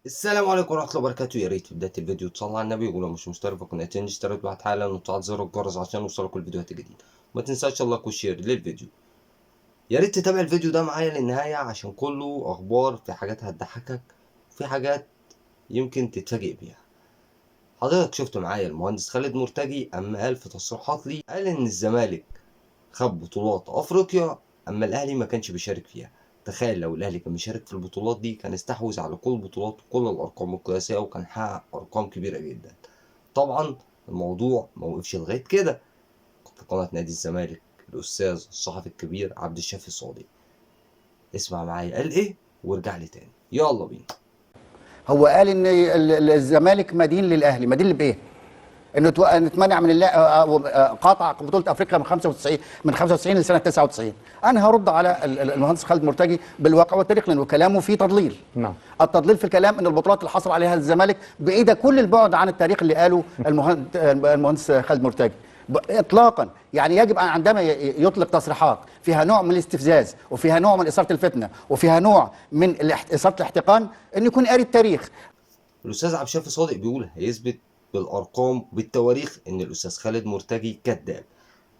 السلام عليكم ورحمة الله وبركاته. يا ريت في بداية الفيديو تصلي على النبي، ولو مش مشترك في قناتين اشترك بعد حالا وتفعل زر الجرس عشان يوصلك الفيديوهات الجديدة. ما تنساش اللايك والشير للفيديو. يا ريت تتابع الفيديو ده معايا للنهاية عشان كله أخبار، في حاجات هتضحكك وفي حاجات يمكن تتفاجئ بيها. حضرتك شفت معايا المهندس خالد مرتجي أما قال في تصريحات لي، قال إن الزمالك خد بطولات أفريقيا أما الأهلي ما كانش بيشارك فيها. تخيل لو الأهلي كان بيشارك في البطولات دي كان استحوذ على كل البطولات وكل الأرقام القياسية وكان حقق أرقام كبيرة جدا. طبعا الموضوع ما وقفش لغاية كده. في قناة نادي الزمالك الأستاذ الصحفي الكبير عبد الشافي صادق، اسمع معايا قال إيه وارجع لي تاني، يلا بينا. هو قال ان الزمالك مدين للاهلي، مدين بايه؟ انه اتمنع من قاطع بطوله افريقيا من 95 لسنه 99. انا هرد على المهندس خالد مرتجي بالواقع والتاريخ لانه كلامه فيه تضليل. نعم. التضليل في الكلام ان البطولات اللي حصل عليها الزمالك بعيده كل البعد عن التاريخ اللي قاله المهندس خالد مرتجي اطلاقا. يعني يجب ان عندما يطلق تصريحات فيها نوع من الاستفزاز وفيها نوع من اثاره الفتنه وفيها نوع من اثاره الاحتقان ان يكون قاري التاريخ. الأستاذ عبد الشافي صادق بيقول هيثبت بالأرقام بالتواريخ إن الأستاذ خالد مرتجي كذاب.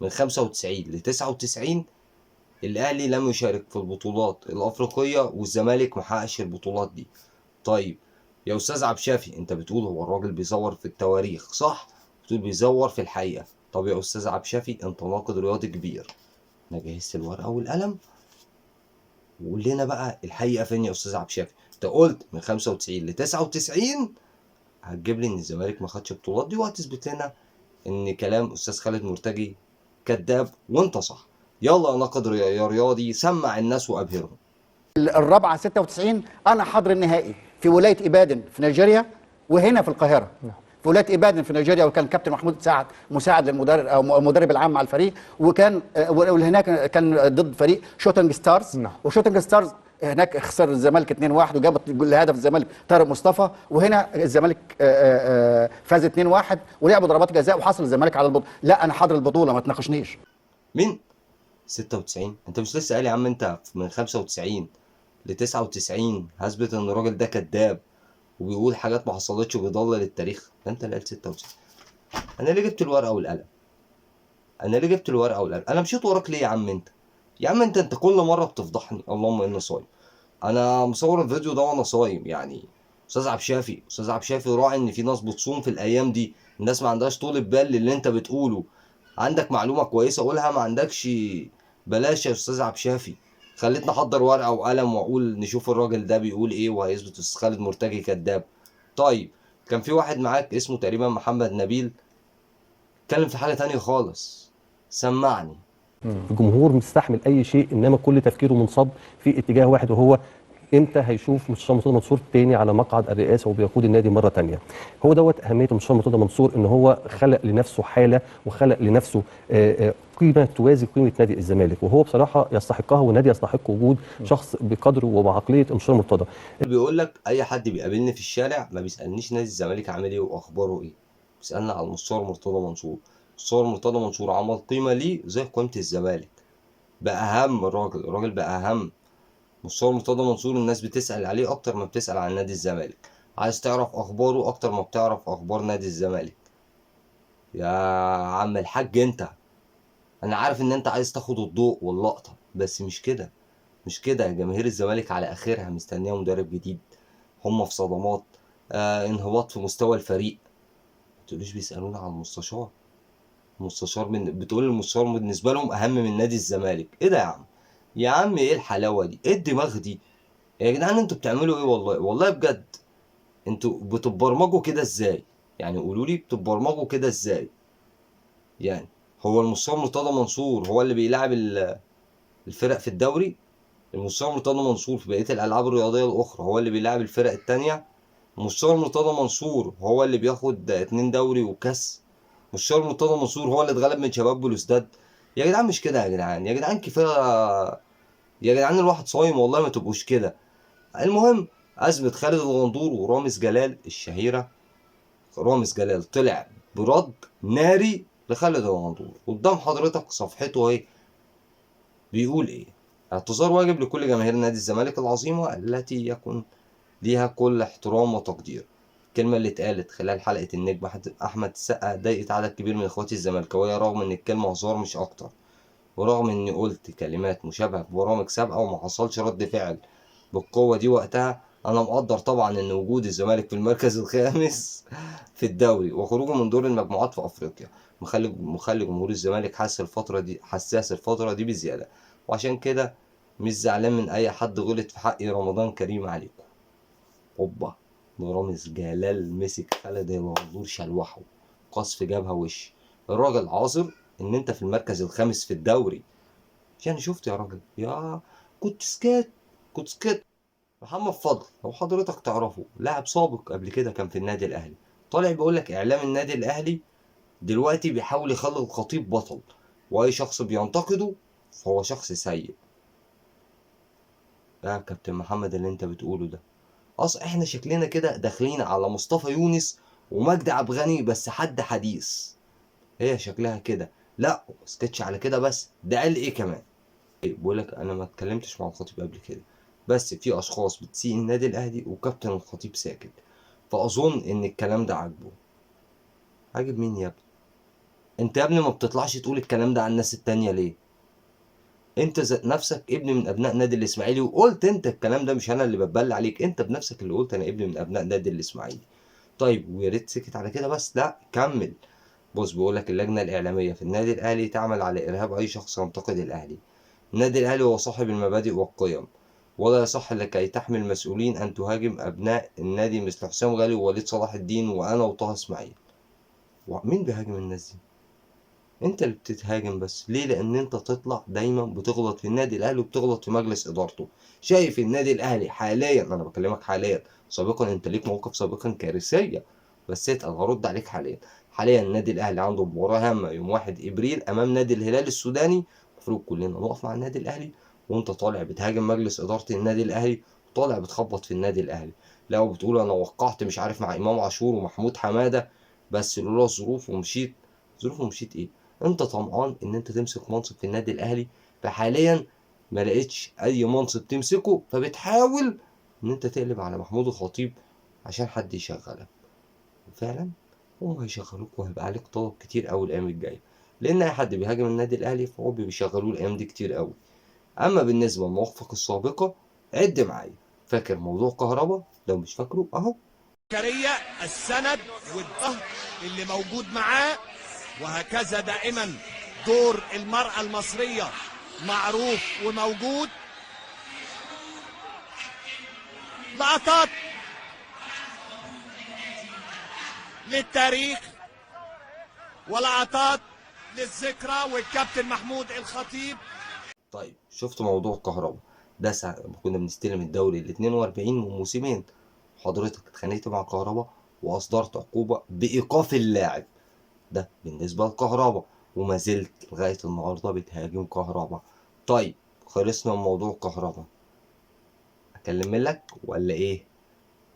من 95 ل 99 الأهلي لم يشارك في البطولات الأفريقية والزمالك محققش البطولات دي. طيب يا أستاذ عبد الشافي، أنت بتقول هو الراجل بيزور في التواريخ صح؟ بتقول بيزور في الحقيقة. طب يا أستاذ عبد الشافي، أنت ناقد رياضي كبير، أنا جهزت الورقة والقلم وقول لنا بقى الحقيقة فين يا أستاذ عبد الشافي؟ أنت قلت من 95 ل 99 هتجيب لي إن الزمالك ما خدش البطولات دي وهتثبت لنا إن كلام أستاذ خالد مرتجي كذاب وأنت صح. يلا يا ناقد يا رياضي، سمع الناس وأبهرهم. الرابعه 96 انا حاضر النهائي في ولايه ايبادن في نيجيريا وهنا في القاهره. في ولايه ايبادن في نيجيريا وكان كابتن محمود سعد مساعد للمدرب او المدرب العام على الفريق، وكان هناك كان ضد فريق شوتنج ستارز. نعم. وشوتنج ستارز هناك خسر الزمالك 2-1 وجاب لهدف الزمالك طارق مصطفى، وهنا الزمالك فاز 2-1 ولعبوا ضربات جزاء وحصل الزمالك على البطوله. لا انا حاضر البطوله ما تناقشنيش. مين 96؟ انت مش لسه قال يا عم انت من 95 ل 99 هثبت ان الراجل ده كذاب وبيقول حاجات ما حصلتش وبيضلل التاريخ؟ ده انت اللي قلت 96. انا ليه جبت الورقه والقلم؟ انا مشيت وراك ليه يا عم انت؟ يا عم انت كل مره بتفضحني، اللهم اني صايم. انا مصور الفيديو ده وانا صايم يعني. استاذ عبد الشافي راعي ان في ناس بتصوم في الايام دي، الناس ما عندهاش طولة بال للي انت بتقوله. عندك معلومه كويسه قولها، ما عندكش بلاش يا استاذ عبد الشافي. خليتني احضر ورقه وقلم واقول نشوف الراجل ده بيقول ايه وهيثبت استاذ خالد مرتجي كذاب. طيب كان في واحد معاك اسمه تقريبا محمد نبيل اتكلم في حاجه تانية خالص، سمعني. الجمهور مستحمل اي شيء، انما كل تفكيره منصب في اتجاه واحد، وهو امتى هيشوف مستشار مرتضى منصور تاني على مقعد الرئاسه وبيقود النادي مره تانيه. هو دوت اهميه المستشار مرتضى منصور، ان هو خلق لنفسه حاله وخلق لنفسه قيمه توازي قيمه نادي الزمالك، وهو بصراحه يستحقها، والنادي يستحق وجود شخص بقدره وبعقليه المستشار مرتضى. بيقول لك اي حد بيقابلني في الشارع ما بيسالنيش نادي الزمالك عامل ايه واخباره ايه، بيسالنا على المستشار مرتضى منصور. المستشار مرتضى منصور عمل قيمه ليه زي قيمه الزمالك، بقى اهم الراجل بقى اهم. مستشار مرتضى منصور الناس بتسال عليه اكتر ما بتسال عن نادي الزمالك، عايز تعرف اخباره اكتر ما بتعرف اخبار نادي الزمالك. يا عم الحاج انت، انا عارف ان انت عايز تاخد الضوء واللقطه، بس مش كده. مش كده. جماهير الزمالك على اخرها مستنيه مدرب جديد، هم في صدمات، انهباط في مستوى الفريق. ما تقولوش بيسالونا عن المستشار. بتقول المستشار بالنسبه لهم اهم من نادي الزمالك. ايه ده يا عم؟ يا عم ايه الحلاوه دي؟ ايه الدماغ دي؟ يا جدعان انتوا بتعملوا ايه؟ والله بجد انتوا بتبرمجوا كده ازاي؟ يعني قولوا لي بتبرمجوا كده ازاي؟ يعني هو المستشار مرتضى منصور هو اللي بيلعب الفرق في الدوري؟ المستشار مرتضى منصور في بقيه الالعاب الرياضيه الاخرى هو اللي بيلعب الفرق التانيه؟ مستشار مرتضى منصور هو اللي بياخد 2 دوري وكاس؟ مستشار مرتضى منصور هو اللي اتغلب من شباب بلوزداد؟ يا جدعان مش كده، يا جدعان يا جدعان كفايه، يا جدعان الواحد صايم والله ما تبقوش كده. المهم أزمة خالد الغندور ورامز جلال الشهيرة. رامز جلال طلع برد ناري لخالد الغندور قدام حضرتك، صفحته اهي. بيقول ايه؟ اعتذار واجب لكل جماهير نادي الزمالك العظيمة التي يكن ليها كل احترام وتقدير. الكلمة اللي اتقالت خلال حلقة النجم أحمد السقا ضايقت عدد كبير من إخواتي الزملكاوية، رغم إن الكلمة هزار مش أكتر، ورغم إني قلت كلمات مشابهة في برامج سابقة وما حصلش رد فعل بالقوة دي وقتها. أنا مقدر طبعا إن وجود الزمالك في المركز الخامس في الدوري وخروجه من دور المجموعات في أفريقيا مخلي جمهور الزمالك حساس الفترة دي بزيادة، وعشان كده مش زعلان من أي حد غلط في حقي. رمضان كريم عليكم. اوبا، رامز جلال مسك خالد الغندور شلوحه، قصف جبهة وش. الراجل عاذر ان انت في المركز الخامس في الدوري. يعني شفت يا راجل، يا كنت سكت. محمد فضل لو حضرتك تعرفه، لاعب سابق قبل كده كان في النادي الاهلي، طالع بيقول لك اعلام النادي الاهلي دلوقتي بيحاول يخلي الخطيب بطل، واي شخص بينتقده فهو شخص سيء. يا كابتن محمد اللي انت بتقوله ده، احنا شكلنا كده داخلين على مصطفى يونس ومجدي عبد الغني بس حد حديث. هي شكلها كده. لا سكتش على كده بس، ده قال ايه كمان؟ بقول لك انا ما اتكلمتش مع الخطيب قبل كده، بس في اشخاص بتسيء النادي الاهلي وكابتن الخطيب ساكت، فاظن ان الكلام ده عاجبه. عاجب مين يا ابني؟ انت يا ابني ما بتطلعش تقول الكلام ده عن الناس التانية ليه؟ انت ذات نفسك ابن من ابناء نادي الاسماعيلي، وقلت انت الكلام ده، مش انا اللي بتبلى عليك، انت بنفسك اللي قلت انا ابن من ابناء نادي الاسماعيلي. طيب ويا ريت سكت على كده بس، لا كمل. بص بيقول لك اللجنه الاعلاميه في النادي الاهلي تعمل على ارهاب اي شخص ينتقد الاهلي. النادي الاهلي هو صاحب المبادئ والقيم، ولا يصح لكي تحمل المسؤولين ان تهاجم ابناء النادي مثل حسام غالي ووليد صلاح الدين وانا وطه اسماعيل. ومين بيهاجم الناس دي؟ انت اللي بتتهاجم. بس ليه؟ لان انت تطلع دايما بتغلط في النادي الاهلي وبتغلط في مجلس ادارته. شايف النادي الاهلي حاليا، انا بكلمك حاليا، سابقا انت ليك موقف سابقا كارثيه، بس اتقل هرد عليك حاليا. حاليا النادي الاهلي عنده مباراه هامه يوم 1 ابريل امام نادي الهلال السوداني، المفروض كلنا نقف مع النادي الاهلي، وانت طالع بتهاجم مجلس اداره النادي الاهلي، وطالع بتخبط في النادي الاهلي. لا وبتقول انا وقعت مش عارف مع امام عاشور ومحمود حماده بس لولا الظروف ومشيت. ظروف ومشيت ايه؟ انت طمعان ان انت تمسك منصب في النادي الاهلي، فحاليا ما لقيتش اي منصب تمسكه، فبتحاول ان انت تقلب على محمود الخطيب عشان حد يشغلك. وفعلا هم هيشغلوك وهيبقى عليك طلب كتير قوي الايام الجايه، لان اي حد بيهاجم النادي الاهلي فهو بيشغلوه الايام دي كتير قوي. اما بالنسبه للمواقفك السابقه، عد معايا. فاكر موضوع كهربا؟ لو مش فاكره اهو. زكريا السند والظهر اللي موجود معاه، وهكذا دائما دور المرأة المصرية معروف وموجود. لقطات للتاريخ ولقطات للذكرى والكابتن محمود الخطيب. طيب شفت موضوع الكهرباء ده ساعة ما كنا بنستلم الدوري ال 42 من موسمين، حضرتك اتخانقت مع كهرباء واصدرت عقوبة بايقاف اللاعب. ده بالنسبة لكهرباء، وما زلت لغاية النهاردة بتهاجم كهرباء. طيب خلصنا من موضوع كهرباء، اكلم لك ولا ايه؟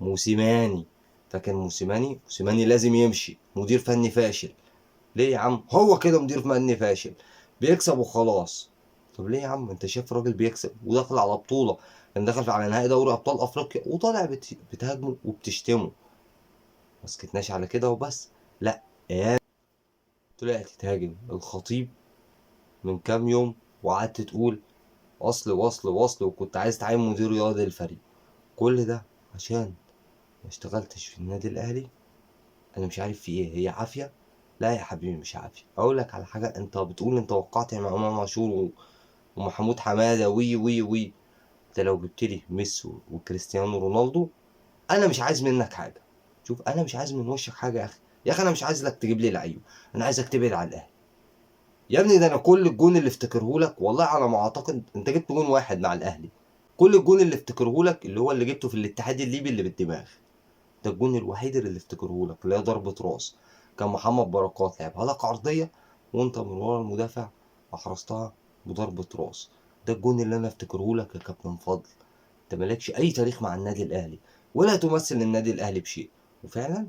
موسيماني. فاكر موسيماني لازم يمشي، مدير فني فاشل. ليه يا عم؟ هو كده مدير فني فاشل، بيكسب وخلاص. طب ليه يا عم؟ انت شايف راجل بيكسب وداخل على بطولة، كان داخل على نهائي دوري ابطال افريقيا وطالع بتهاجمه وبتشتمه. ما سكتناش على كده وبس، لا يا طلعت تهاجم الخطيب من كام يوم، وقعدت تقول وصل وكنت عايز تعين مدير رياضي للفريق. كل ده عشان ما اشتغلتش في النادي الاهلي. انا مش عارف في ايه، هي عافية؟ لا يا حبيبي مش عافية. اقول لك على حاجة، انت بتقول انت وقعت مع امام عاشور ومحمود حماده وي. انت لو جبت لي ميسي وكريستيانو رونالدو، انا مش عايز منك حاجه. شوف انا مش عايز من وشك حاجه يا اخي. يا اخي انا مش عايزك تجيب لي لعيبه، انا عايزك تبعد عن الاهلي. يا ابني ده انا كل الجون اللي افتكره لك، والله على ما اعتقد انت جبت جون واحد مع الاهلي. كل الجون اللي افتكره لك اللي هو اللي جبته في الاتحاد الليبي اللي بالدماغ. ده الجون الوحيد اللي افتكره لك، اللي هي ضربه راس، كان محمد بركات لعبها لك عرضيه وانت من ورا المدافع احرزتها بضربه راس. ده الجون اللي انا افتكره لك يا كابتن فضل. انت مالكش اي تاريخ مع النادي الاهلي، ولا تمثل النادي الاهلي بشيء. وفعلا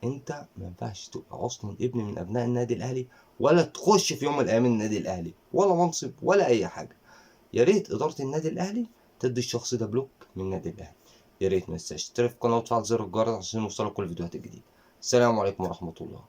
انت ما ينفعش تبقى اصلا ابن من ابناء النادي الاهلي، ولا تخش في يوم من الايام النادي الاهلي، ولا منصب ولا اي حاجه. يا ريت اداره النادي الاهلي تدي الشخص ده بلوك من النادي الاهلي. يا ريت ما تنساش تشترك في القناه وتفعل زر الجرس عشان يوصلك كل الفيديوهات الجديده. السلام عليكم ورحمه الله.